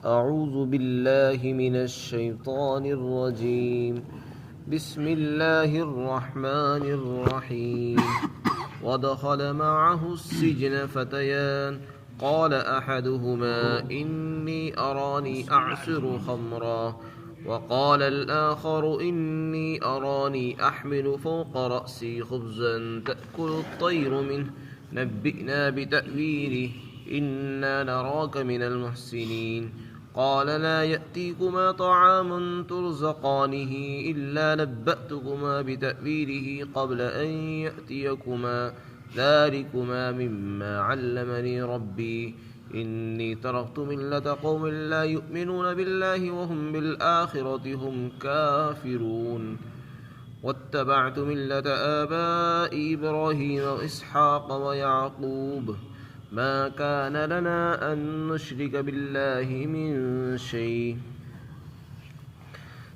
أعوذ بالله من الشيطان الرجيم بسم الله الرحمن الرحيم ودخل معه السجن فتيان قال أحدهما إني أراني أعصر خمرا وقال الآخر إني أراني أحمل فوق رأسي خبزا تأكل الطير منه نبئنا بتأويله إنا نراك من المحسنين قال لا يأتيكما طعام ترزقانه إلا نبأتكما بتأويله قبل أن يأتيكما ذلكما مما علمني ربي إني تركت ملة قوم لا يؤمنون بالله وهم بالآخرة هم كافرون واتبعت ملة آبائي إبراهيم وإسحاق ويعقوب ما كان لنا أن نشرك بالله من شيء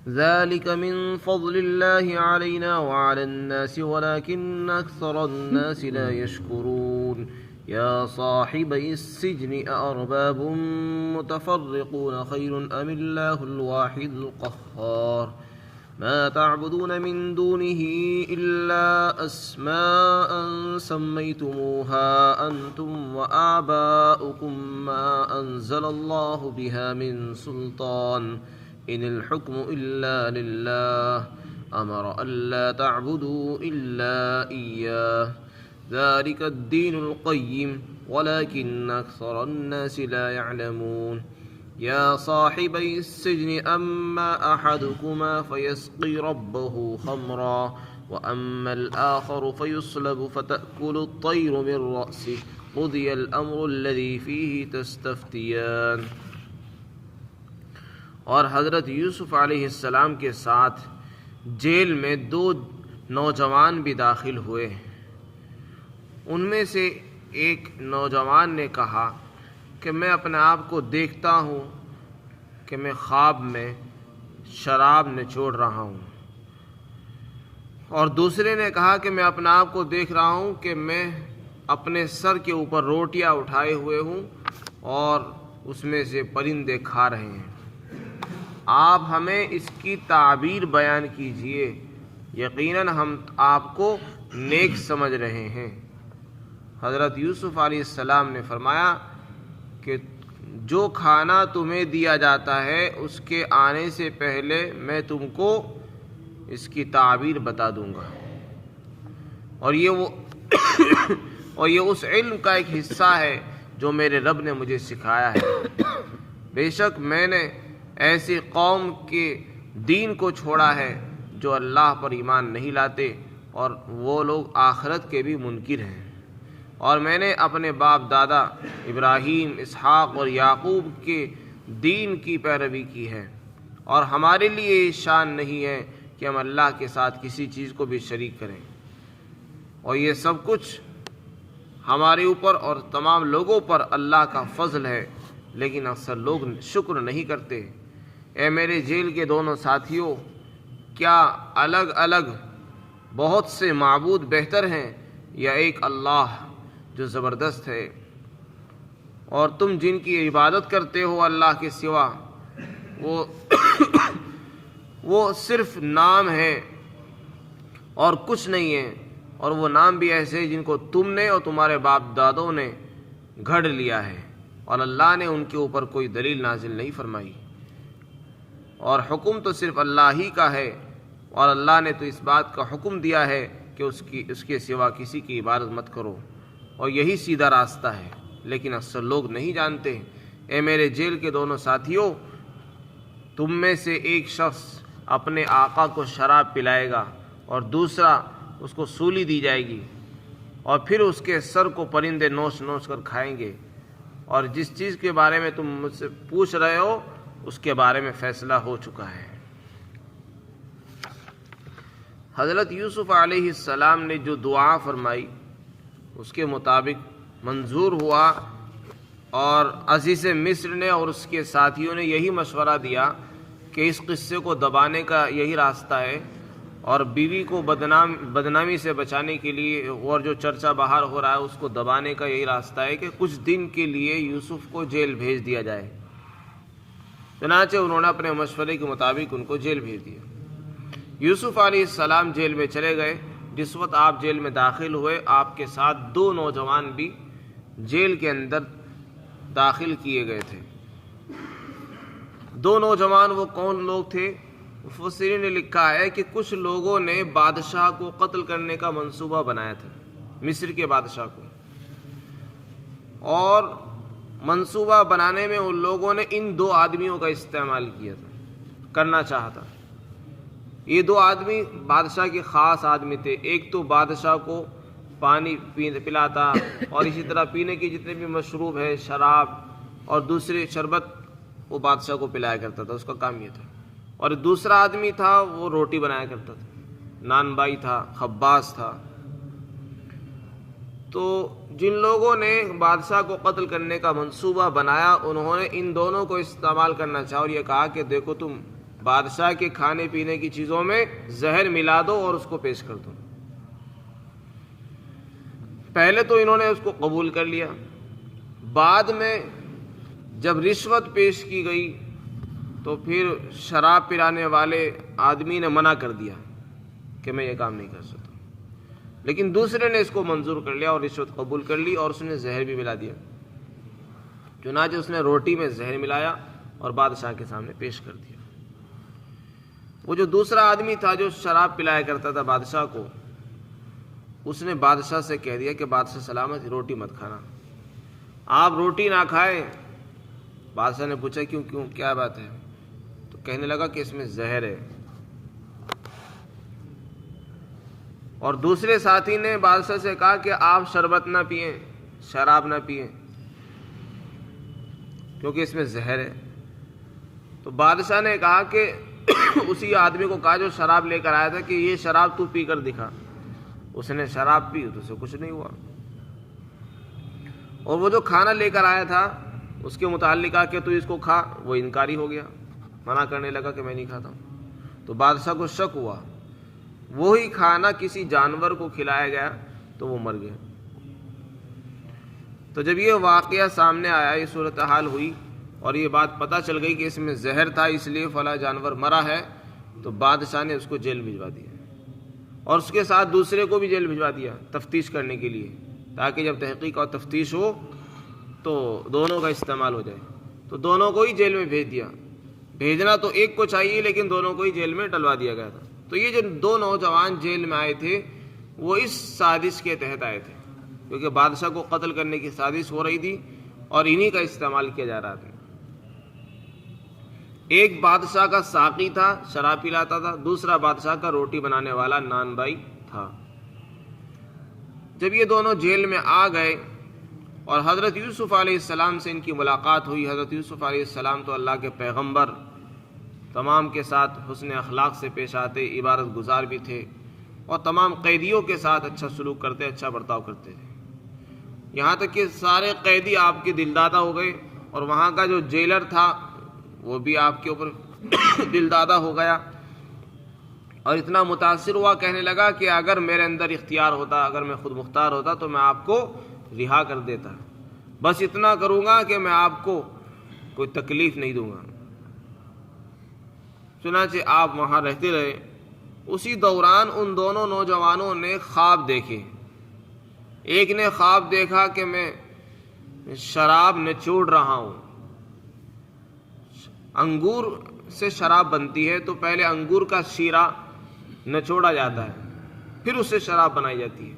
ذلك من فضل الله علينا وعلى الناس ولكن أكثر الناس لا يشكرون يا صاحبي السجن أأرباب متفرقون خير أم الله الواحد القهار ما تعبدون من دونه إلا أسماء سميتموها أنتم وآباؤكم ما أنزل الله بها من سلطان إن الحكم إلا لله أمر ألا تعبدوا إلا إياه ذلك الدين القيم ولكن أكثر الناس لا يعلمون يا صاحبي السجن أما أحدكما فيسقي ربه خمرا وأما الآخر فيصلب فتأكل الطير من رأسه قضي الأمر الذي فيه تستفتيان. اور حضرت یوسف علیہ السلام کے ساتھ جیل میں 2 نوجوان بھی داخل ہوئے. ان میں سے ایک نوجوان نے کہا کہ میں اپنے آپ کو دیکھتا ہوں کہ میں خواب میں شراب نچوڑ رہا ہوں، اور دوسرے نے کہا کہ میں اپنے آپ کو دیکھ رہا ہوں کہ میں اپنے سر کے اوپر روٹیاں اٹھائے ہوئے ہوں اور اس میں سے پرندے کھا رہے ہیں. آپ ہمیں اس کی تعبیر بیان کیجئے، یقیناً ہم آپ کو نیک سمجھ رہے ہیں. حضرت یوسف علیہ السلام نے فرمایا کہ جو کھانا تمہیں دیا جاتا ہے اس کے آنے سے پہلے میں تم کو اس کی تعبیر بتا دوں گا، اور یہ اس علم کا ایک حصہ ہے جو میرے رب نے مجھے سکھایا ہے. بے شک میں نے ایسی قوم کے دین کو چھوڑا ہے جو اللہ پر ایمان نہیں لاتے اور وہ لوگ آخرت کے بھی منکر ہیں، اور میں نے اپنے باپ دادا ابراہیم، اسحاق اور یعقوب کے دین کی پیروی کی ہے، اور ہمارے لیے یہ شان نہیں ہے کہ ہم اللہ کے ساتھ کسی چیز کو بھی شریک کریں، اور یہ سب کچھ ہمارے اوپر اور تمام لوگوں پر اللہ کا فضل ہے، لیکن اکثر لوگ شکر نہیں کرتے. اے میرے جیل کے دونوں ساتھیوں، کیا الگ الگ بہت سے معبود بہتر ہیں یا ایک اللہ جو زبردست ہے؟ اور تم جن کی عبادت کرتے ہو اللہ کے سوا وہ صرف نام ہے اور کچھ نہیں ہے، اور وہ نام بھی ایسے جن کو تم نے اور تمہارے باپ دادوں نے گھڑ لیا ہے، اور اللہ نے ان کے اوپر کوئی دلیل نازل نہیں فرمائی. اور حکم تو صرف اللہ ہی کا ہے، اور اللہ نے تو اس بات کا حکم دیا ہے کہ اس کے سوا کسی کی عبادت مت کرو، اور یہی سیدھا راستہ ہے، لیکن اکثر لوگ نہیں جانتے. اے میرے جیل کے دونوں ساتھیوں، تم میں سے ایک شخص اپنے آقا کو شراب پلائے گا اور دوسرا اس کو سولی دی جائے گی، اور پھر اس کے سر کو پرندے نوچ نوچ کر کھائیں گے، اور جس چیز کے بارے میں تم مجھ سے پوچھ رہے ہو اس کے بارے میں فیصلہ ہو چکا ہے. حضرت یوسف علیہ السلام نے جو دعا فرمائی اس کے مطابق منظور ہوا، اور عزیز مصر نے اور اس کے ساتھیوں نے یہی مشورہ دیا کہ اس قصے کو دبانے کا یہی راستہ ہے، اور بیوی کو بدنامی سے بچانے کے لیے اور جو چرچا باہر ہو رہا ہے اس کو دبانے کا یہی راستہ ہے کہ کچھ دن کے لیے یوسف کو جیل بھیج دیا جائے. چنانچہ انہوں نے اپنے مشورے کے مطابق ان کو جیل بھیج دیا۔ یوسف علیہ السلام جیل میں چلے گئے۔ جس وقت آپ جیل میں داخل ہوئے، آپ کے ساتھ 2 نوجوان بھی جیل کے اندر داخل کیے گئے تھے۔ 2 نوجوان وہ کون لوگ تھے؟ مفسرین نے لکھا ہے کہ کچھ لوگوں نے بادشاہ کو قتل کرنے کا منصوبہ بنایا تھا، مصر کے بادشاہ کو، اور منصوبہ بنانے میں ان لوگوں نے ان 2 آدمیوں کا استعمال کیا تھا، کرنا چاہا تھا۔ یہ 2 آدمی بادشاہ کے خاص آدمی تھے۔ ایک تو بادشاہ کو پانی پلاتا اور اسی طرح پینے کی جتنے بھی مشروب ہے، شراب اور دوسرے شربت، وہ بادشاہ کو پلایا کرتا تھا، اس کا کام یہ تھا۔ اور دوسرا آدمی تھا وہ روٹی بنایا کرتا تھا، نان بائی تھا، خباز تھا۔ تو جن لوگوں نے بادشاہ کو قتل کرنے کا منصوبہ بنایا، انہوں نے ان دونوں کو استعمال کرنا چاہا اور یہ کہا کہ دیکھو تم بادشاہ کے کھانے پینے کی چیزوں میں زہر ملا دو اور اس کو پیش کر دو۔ پہلے تو انہوں نے اس کو قبول کر لیا، بعد میں جب رشوت پیش کی گئی تو پھر شراب پلانے والے آدمی نے منع کر دیا کہ میں یہ کام نہیں کر سکتا، لیکن دوسرے نے اس کو منظور کر لیا اور رشوت قبول کر لی اور اس نے زہر بھی ملا دیا۔ چنانچہ اس نے روٹی میں زہر ملایا اور بادشاہ کے سامنے پیش کر دیا۔ وہ جو دوسرا آدمی تھا جو شراب پلایا کرتا تھا بادشاہ کو، اس نے بادشاہ سے کہہ دیا کہ بادشاہ سلامت، روٹی مت کھانا، آپ روٹی نہ کھائیں۔ بادشاہ نے پوچھا کیوں کیا بات ہے؟ تو کہنے لگا کہ اس میں زہر ہے۔ اور دوسرے ساتھی نے بادشاہ سے کہا کہ آپ شربت نہ پئیں، شراب نہ پئیں، کیونکہ اس میں زہر ہے۔ تو بادشاہ نے کہا کہ اسی آدمی کو کہا جو شراب لے کر آیا تھا کہ یہ شراب تو پی کر دکھا۔ اس نے شراب پی تو اسے کچھ نہیں ہوا۔ اور وہ جو کھانا لے کر آیا تھا اس کے متعلق کہا کہ تو اس کو کھا، وہ انکاری ہو گیا، منع کرنے لگا کہ میں نہیں کھاتا ہوں۔ تو بادشاہ کو شک ہوا، وہی کھانا کسی جانور کو کھلایا گیا تو وہ مر گیا۔ تو جب یہ واقعہ سامنے آیا، یہ صورتحال ہوئی اور یہ بات پتہ چل گئی کہ اس میں زہر تھا اس لیے فلاں جانور مرا ہے، تو بادشاہ نے اس کو جیل بھجوا دیا اور اس کے ساتھ دوسرے کو بھی جیل بھجوا دیا تفتیش کرنے کے لیے، تاکہ جب تحقیق اور تفتیش ہو تو دونوں کا استعمال ہو جائے۔ تو دونوں کو ہی جیل میں بھیج دیا۔ بھیجنا تو ایک کو چاہیے لیکن دونوں کو ہی جیل میں ڈلوا دیا گیا تھا۔ تو یہ جو 2 نوجوان جیل میں آئے تھے وہ اس سازش کے تحت آئے تھے، کیونکہ بادشاہ کو قتل کرنے کی سازش ہو رہی تھی اور انہی کا استعمال کیا جا رہا تھا۔ ایک بادشاہ کا ساقی تھا، شراب پلاتا تھا، دوسرا بادشاہ کا روٹی بنانے والا نان بائی تھا۔ جب یہ دونوں جیل میں آ گئے اور حضرت یوسف علیہ السلام سے ان کی ملاقات ہوئی، حضرت یوسف علیہ السلام تو اللہ کے پیغمبر، تمام کے ساتھ حسن اخلاق سے پیش آتے، عبادت گزار بھی تھے اور تمام قیدیوں کے ساتھ اچھا سلوک کرتے، اچھا برتاؤ کرتے تھے، یہاں تک کہ سارے قیدی آپ کے دلدادہ ہو گئے اور وہاں کا جو جیلر تھا وہ بھی آپ کے اوپر دلدادہ ہو گیا اور اتنا متاثر ہوا، کہنے لگا کہ اگر میرے اندر اختیار ہوتا، اگر میں خود مختار ہوتا تو میں آپ کو رہا کر دیتا، بس اتنا کروں گا کہ میں آپ کو کوئی تکلیف نہیں دوں گا۔ چنانچہ آپ وہاں رہتے رہے۔ اسی دوران ان دونوں نوجوانوں نے خواب دیکھے۔ ایک نے خواب دیکھا کہ میں شراب نچوڑ رہا ہوں۔ انگور سے شراب بنتی ہے تو پہلے انگور کا شیرہ نچوڑا جاتا ہے، پھر اس سے شراب بنائی جاتی ہے۔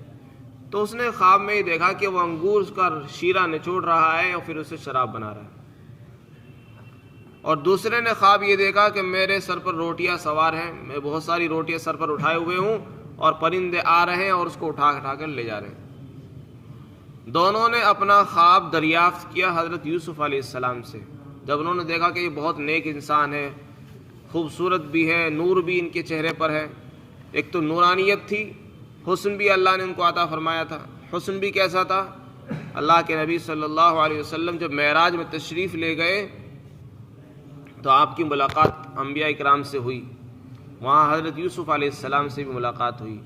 تو اس نے خواب میں یہ دیکھا کہ وہ انگور کا شیرہ نچوڑ رہا ہے اور پھر اس سے شراب بنا رہا ہے۔ اور دوسرے نے خواب یہ دیکھا کہ میرے سر پر روٹیاں سوار ہیں، میں بہت ساری روٹیاں سر پر اٹھائے ہوئے ہوں اور پرندے آ رہے ہیں اور اس کو اٹھا کر لے جا رہے ہیں۔ دونوں نے اپنا خواب دریافت کیا حضرت یوسف علیہ السلام سے۔ جب انہوں نے دیکھا کہ یہ بہت نیک انسان ہے، خوبصورت بھی ہے، نور بھی ان کے چہرے پر ہے، ایک تو نورانیت تھی، حسن بھی اللہ نے ان کو عطا فرمایا تھا۔ حسن بھی کیسا تھا؟ اللہ کے نبی صلی اللہ علیہ وسلم جب معراج میں تشریف لے گئے تو آپ کی ملاقات انبیاء اکرام سے ہوئی، وہاں حضرت یوسف علیہ السلام سے بھی ملاقات ہوئی۔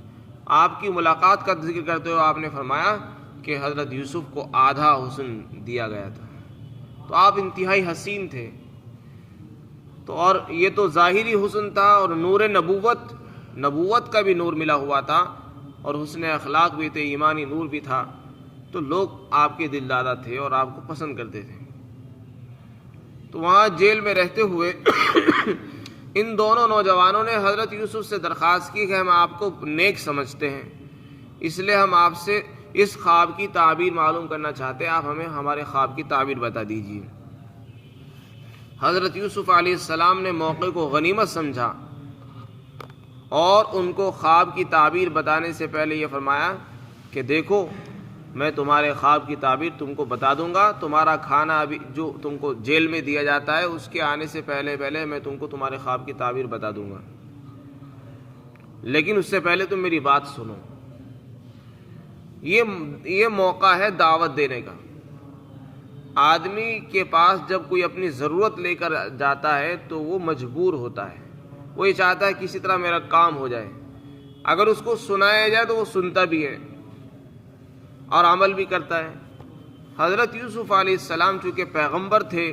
آپ کی ملاقات کا ذکر کرتے ہوئے آپ نے فرمایا کہ حضرت یوسف کو آدھا حسن دیا گیا تھا، تو آپ انتہائی حسین تھے۔ تو اور یہ تو ظاہری حسن تھا، اور نور نبوت کا بھی نور ملا ہوا تھا، اور حسن اخلاق بھی تھے، ایمانی نور بھی تھا، تو لوگ آپ کے دل دادا تھے اور آپ کو پسند کرتے تھے۔ تو وہاں جیل میں رہتے ہوئے ان دونوں نوجوانوں نے حضرت یوسف سے درخواست کی کہ ہم آپ کو نیک سمجھتے ہیں، اس لیے ہم آپ سے اس خواب کی تعبیر معلوم کرنا چاہتے ہیں، آپ ہمیں ہمارے خواب کی تعبیر بتا دیجیے۔ حضرت یوسف علیہ السلام نے موقع کو غنیمت سمجھا اور ان کو خواب کی تعبیر بتانے سے پہلے یہ فرمایا کہ دیکھو، میں تمہارے خواب کی تعبیر تم کو بتا دوں گا، تمہارا کھانا ابھی جو تم کو جیل میں دیا جاتا ہے اس کے آنے سے پہلے میں تم کو تمہارے خواب کی تعبیر بتا دوں گا، لیکن اس سے پہلے تم میری بات سنو۔ یہ موقع ہے دعوت دینے کا۔ آدمی کے پاس جب کوئی اپنی ضرورت لے کر جاتا ہے تو وہ مجبور ہوتا ہے، وہ یہ چاہتا ہے کسی طرح میرا کام ہو جائے۔ اگر اس کو سنایا جائے تو وہ سنتا بھی ہے اور عمل بھی کرتا ہے۔ حضرت یوسف علیہ السلام چونکہ پیغمبر تھے،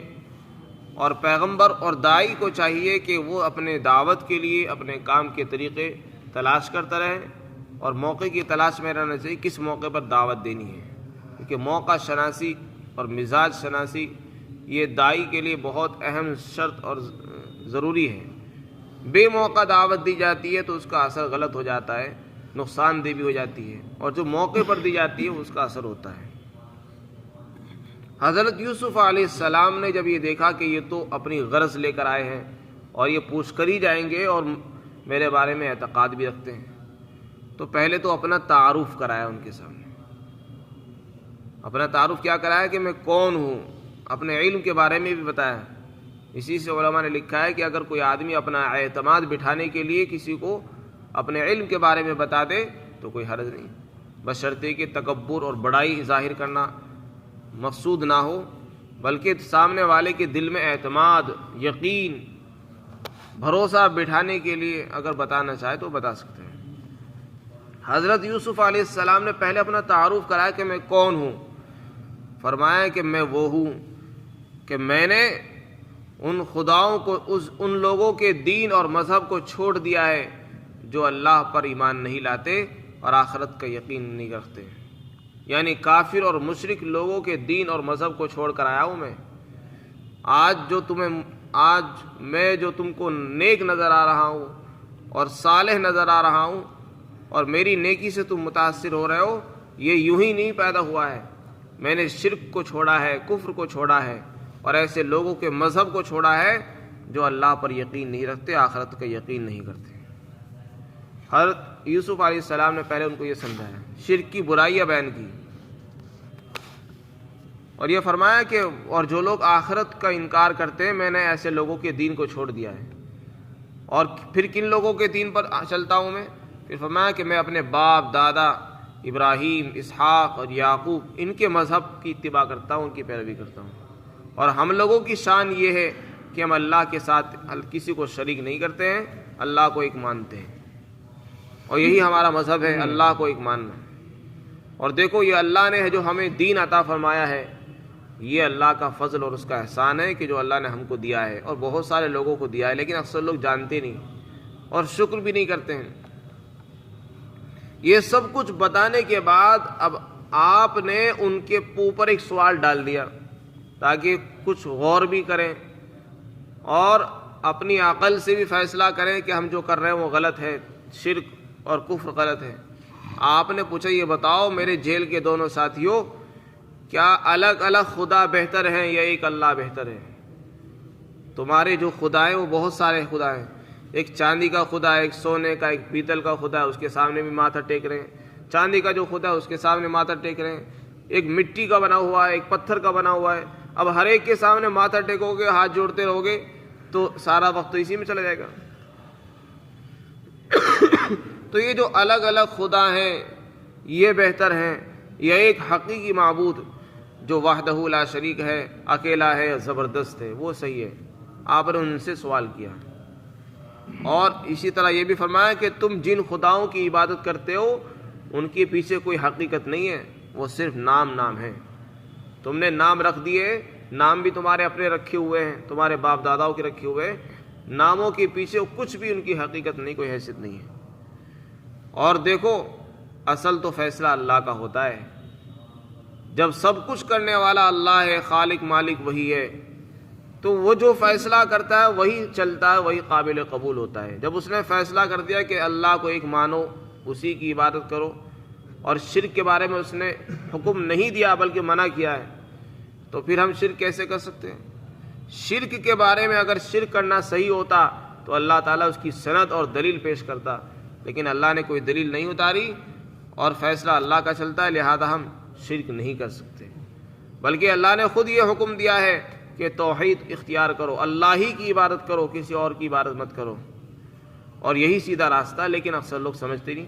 اور پیغمبر اور داعی کو چاہیے کہ وہ اپنے دعوت کے لیے اپنے کام کے طریقے تلاش کرتا رہے، اور موقع کی تلاش میں رہنا چاہیے کس موقع پر دعوت دینی ہے، کیونکہ موقع شناسی اور مزاج شناسی یہ داعی کے لیے بہت اہم شرط اور ضروری ہے۔ بے موقع دعوت دی جاتی ہے تو اس کا اثر غلط ہو جاتا ہے، نقصان دہ بھی ہو جاتی ہے، اور جو موقع پر دی جاتی ہے اس کا اثر ہوتا ہے۔ حضرت یوسف علیہ السلام نے جب یہ دیکھا کہ یہ تو اپنی غرض لے کر آئے ہیں اور یہ پوچھ کر ہی جائیں گے اور میرے بارے میں اعتقاد بھی رکھتے ہیں، تو پہلے تو اپنا تعارف کرایا ان کے سامنے۔ اپنا تعارف کیا کرایا کہ میں کون ہوں، اپنے علم کے بارے میں بھی بتایا۔ اسی سے علماء نے لکھا ہے کہ اگر کوئی آدمی اپنا اعتماد بٹھانے کے لیے کسی کو اپنے علم کے بارے میں بتا دے تو کوئی حرج نہیں، بشرطے کہ تکبر اور بڑائی ظاہر کرنا مقصود نہ ہو، بلکہ سامنے والے کے دل میں اعتماد، یقین، بھروسہ بٹھانے کے لیے اگر بتانا چاہے تو بتا سکتے ہیں۔ حضرت یوسف علیہ السلام نے پہلے اپنا تعارف کرایا کہ میں کون ہوں۔ فرمایا کہ میں وہ ہوں کہ میں نے ان خداؤں کو، ان لوگوں کے دین اور مذہب کو چھوڑ دیا ہے جو اللہ پر ایمان نہیں لاتے اور آخرت کا یقین نہیں رکھتے، یعنی کافر اور مشرک لوگوں کے دین اور مذہب کو چھوڑ کر آیا ہوں میں۔ آج میں جو تم کو نیک نظر آ رہا ہوں اور صالح نظر آ رہا ہوں اور میری نیکی سے تم متاثر ہو رہے ہو، یہ یوں ہی نہیں پیدا ہوا ہے۔ میں نے شرک کو چھوڑا ہے، کفر کو چھوڑا ہے، اور ایسے لوگوں کے مذہب کو چھوڑا ہے جو اللہ پر یقین نہیں رکھتے، آخرت کا یقین نہیں کرتے۔ حضرت یوسف علیہ السلام نے پہلے ان کو یہ سمجھایا، شرک کی برائیاں بیان کی، اور یہ فرمایا کہ اور جو لوگ آخرت کا انکار کرتے ہیں میں نے ایسے لوگوں کے دین کو چھوڑ دیا ہے۔ اور پھر کن لوگوں کے دین پر چلتا ہوں میں؟ پھر فرمایا کہ میں اپنے باپ دادا ابراہیم، اسحاق اور یعقوب ان کے مذہب کی اتباع کرتا ہوں، ان کی پیروی کرتا ہوں۔ اور ہم لوگوں کی شان یہ ہے کہ ہم اللہ کے ساتھ کسی کو شریک نہیں کرتے ہیں، اللہ کو ایک مانتے ہیں، اور یہی ہمارا مذہب ہے، اللہ کو ایک ماننا۔ اور دیکھو یہ اللہ نے جو ہمیں دین عطا فرمایا ہے، یہ اللہ کا فضل اور اس کا احسان ہے کہ جو اللہ نے ہم کو دیا ہے، اور بہت سارے لوگوں کو دیا ہے، لیکن اکثر لوگ جانتے نہیں اور شکر بھی نہیں کرتے ہیں۔ یہ سب کچھ بتانے کے بعد اب آپ نے ان کے اوپر ایک سوال ڈال دیا تاکہ کچھ غور بھی کریں اور اپنی عقل سے بھی فیصلہ کریں کہ ہم جو کر رہے ہیں وہ غلط ہے، شرک اور کفر غلط ہے۔ آپ نے پوچھا یہ بتاؤ میرے جیل کے دونوں ساتھیوں، کیا الگ الگ خدا بہتر ہیں یا ایک اللہ بہتر ہے؟ تمہارے جو خدا ہیں وہ بہت سارے خدا ہیں، ایک چاندی کا خدا ہے، ایک سونے کا، ایک پیتل کا خدا ہے، اس کے سامنے بھی ماتھا ٹیک رہے ہیں۔ چاندی کا جو خدا ہے اس کے سامنے ماتھا ٹیک رہے ہیں، ایک مٹی کا بنا ہوا ہے، ایک پتھر کا بنا ہوا ہے۔ اب ہر ایک کے سامنے ماتھا ٹیکو گے، ہاتھ جوڑتے رہو گے تو سارا وقت تو اسی میں چلا جائے گا۔ تو یہ جو الگ الگ خدا ہیں یہ بہتر ہیں یا ایک حقیقی معبود جو وحدہ لا شریک ہے، اکیلا ہے، زبردست ہے، وہ صحیح ہے؟ آپ نے ان سے سوال کیا، اور اسی طرح یہ بھی فرمایا کہ تم جن خداؤں کی عبادت کرتے ہو ان کے پیچھے کوئی حقیقت نہیں ہے، وہ صرف نام ہے۔ تم نے نام رکھ دیے، نام بھی تمہارے اپنے رکھے ہوئے ہیں، تمہارے باپ داداؤں کے رکھے ہوئے ہیں، ناموں کے پیچھے کچھ بھی ان کی حقیقت نہیں، کوئی حیثیت نہیں ہے۔ اور دیکھو اصل تو فیصلہ اللہ کا ہوتا ہے۔ جب سب کچھ کرنے والا اللہ ہے، خالق مالک وہی ہے، تو وہ جو فیصلہ کرتا ہے وہی چلتا ہے، وہی قابل قبول ہوتا ہے۔ جب اس نے فیصلہ کر دیا کہ اللہ کو ایک مانو، اسی کی عبادت کرو، اور شرک کے بارے میں اس نے حکم نہیں دیا بلکہ منع کیا ہے، تو پھر ہم شرک کیسے کر سکتے ہیں؟ شرک کے بارے میں اگر شرک کرنا صحیح ہوتا تو اللہ تعالیٰ اس کی سند اور دلیل پیش کرتا، لیکن اللہ نے کوئی دلیل نہیں اتاری اور فیصلہ اللہ کا چلتا ہے، لہذا ہم شرک نہیں کر سکتے۔ بلکہ اللہ نے خود یہ حکم دیا ہے کہ توحید اختیار کرو، اللہ ہی کی عبادت کرو، کسی اور کی عبادت مت کرو، اور یہی سیدھا راستہ ہے۔ لیکن اکثر لوگ سمجھتے نہیں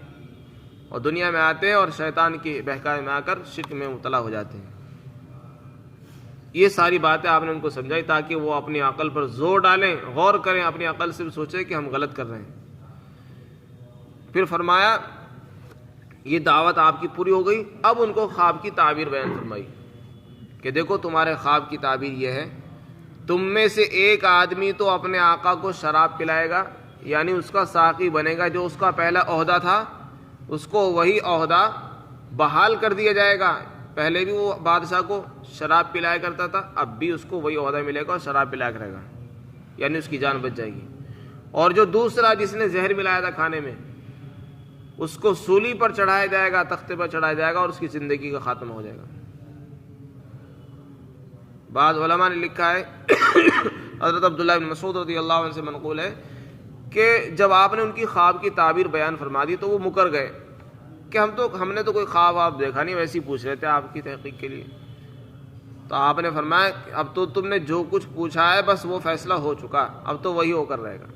اور دنیا میں آتے ہیں اور شیطان کے بہکاوے میں آ کر شرک میں مبتلا ہو جاتے ہیں۔ یہ ساری باتیں آپ نے ان کو سمجھائی تاکہ وہ اپنی عقل پر زور ڈالیں، غور کریں، اپنی عقل سے بھی سوچیں کہ ہم غلط کر رہے ہیں۔ پھر فرمایا یہ دعوت آپ کی پوری ہو گئی، اب ان کو خواب کی تعبیر بیان فرمائی کہ دیکھو تمہارے خواب کی تعبیر یہ ہے، تم میں سے ایک آدمی تو اپنے آقا کو شراب پلائے گا، یعنی اس کا ساقی بنے گا، جو اس کا پہلا عہدہ تھا اس کو وہی عہدہ بحال کر دیا جائے گا۔ پہلے بھی وہ بادشاہ کو شراب پلایا کرتا تھا، اب بھی اس کو وہی عہدہ ملے گا اور شراب پلایا کرے گا، یعنی اس کی جان بچ جائے گی۔ اور جو دوسرا جس نے زہر ملایا تھا کھانے میں، اس کو سولی پر چڑھایا جائے گا، تختے پر چڑھایا جائے گا اور اس کی زندگی کا خاتمہ ہو جائے گا۔ بعض علماء نے لکھا ہے، حضرت عبداللہ بن مسعود رضی اللہ عنہ سے منقول ہے کہ جب آپ نے ان کی خواب کی تعبیر بیان فرما دی تو وہ مکر گئے کہ ہم نے تو کوئی خواب آپ دیکھا نہیں، ویسے ہی پوچھ رہے تھے آپ کی تحقیق کے لیے۔ تو آپ نے فرمایا اب تو تم نے جو کچھ پوچھا ہے بس وہ فیصلہ ہو چکا، اب تو وہی ہو کر رہے گا۔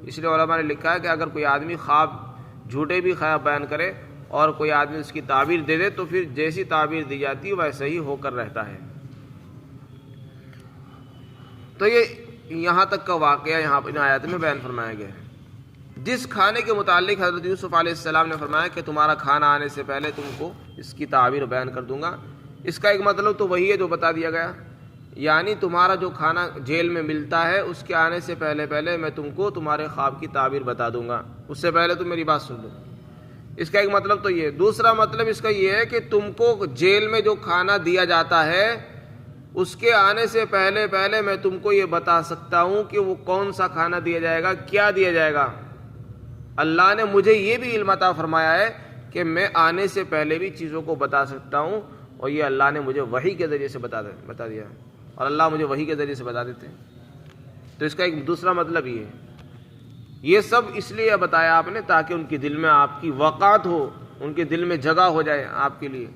اس لیے علماء نے لکھا ہے کہ اگر کوئی آدمی خواب جھوٹے بھی خواب بیان کرے اور کوئی آدمی اس کی تعبیر دے دے تو پھر جیسی تعبیر دی جاتی ہے ویسے ہی ہو کر رہتا ہے۔ تو یہ یہاں تک کا واقعہ یہاں ان آیات میں بیان فرمایا گیا ہے۔ جس کھانے کے متعلق حضرت یوسف علیہ السلام نے فرمایا کہ تمہارا کھانا آنے سے پہلے تم کو اس کی تعبیر بیان کر دوں گا، اس کا ایک مطلب تو وہی ہے جو بتا دیا گیا، یعنی تمہارا جو کھانا جیل میں ملتا ہے اس کے آنے سے پہلے میں تم کو تمہارے خواب کی تعبیر بتا دوں گا، اس سے پہلے تم میری بات سن لو۔ اس کا ایک مطلب تو یہ ہے۔ دوسرا مطلب اس کا یہ ہے کہ تم کو جیل میں جو کھانا دیا جاتا ہے اس کے آنے سے پہلے میں تم کو یہ بتا سکتا ہوں کہ وہ کون سا کھانا دیا جائے گا، کیا دیا جائے گا۔ اللہ نے مجھے یہ بھی علم عطا فرمایا ہے کہ میں آنے سے پہلے بھی چیزوں کو بتا سکتا ہوں، اور یہ اللہ نے مجھے وحی کے ذریعے سے بتا دیا، اور اللہ مجھے وحی کے ذریعے سے بتا دیتے ہیں۔ تو اس کا ایک دوسرا مطلب یہ ہے۔ یہ سب اس لیے بتایا آپ نے تاکہ ان کے دل میں آپ کی وقعت ہو، ان کے دل میں جگہ ہو جائے آپ کے لیے،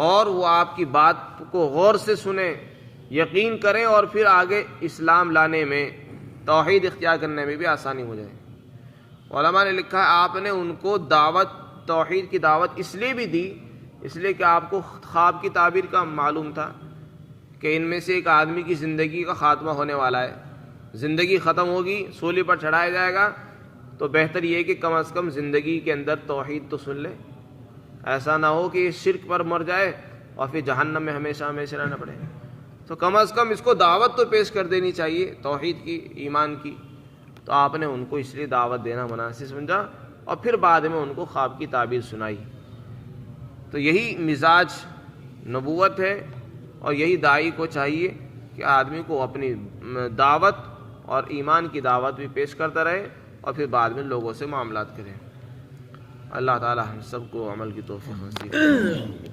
اور وہ آپ کی بات کو غور سے سنیں، یقین کریں، اور پھر آگے اسلام لانے میں، توحید اختیار کرنے میں بھی آسانی ہو جائے۔ علماء نے لکھا ہے آپ نے ان کو توحید کی دعوت اس لیے بھی دی، اس لیے کہ آپ کو خواب کی تعبیر کا معلوم تھا کہ ان میں سے ایک آدمی کی زندگی کا خاتمہ ہونے والا ہے، زندگی ختم ہوگی، سولی پر چڑھایا جائے گا، تو بہتر یہ کہ کم از کم زندگی کے اندر توحید تو سن لے، ایسا نہ ہو کہ یہ شرک پر مر جائے اور پھر جہنم میں ہمیشہ رہنا پڑے۔ تو کم از کم اس کو دعوت تو پیش کر دینی چاہیے توحید کی، ایمان کی۔ تو آپ نے ان کو اس لیے دعوت دینا مناسب سمجھا، اور پھر بعد میں ان کو خواب کی تعبیر سنائی۔ تو یہی مزاج نبوت ہے، اور یہی داعی کو چاہیے کہ آدمی کو اپنی دعوت اور ایمان کی دعوت بھی پیش کرتا رہے، اور پھر بعد میں لوگوں سے معاملات کرے۔ اللہ تعالی ہم سب کو عمل کی توفیق نصیب کرے۔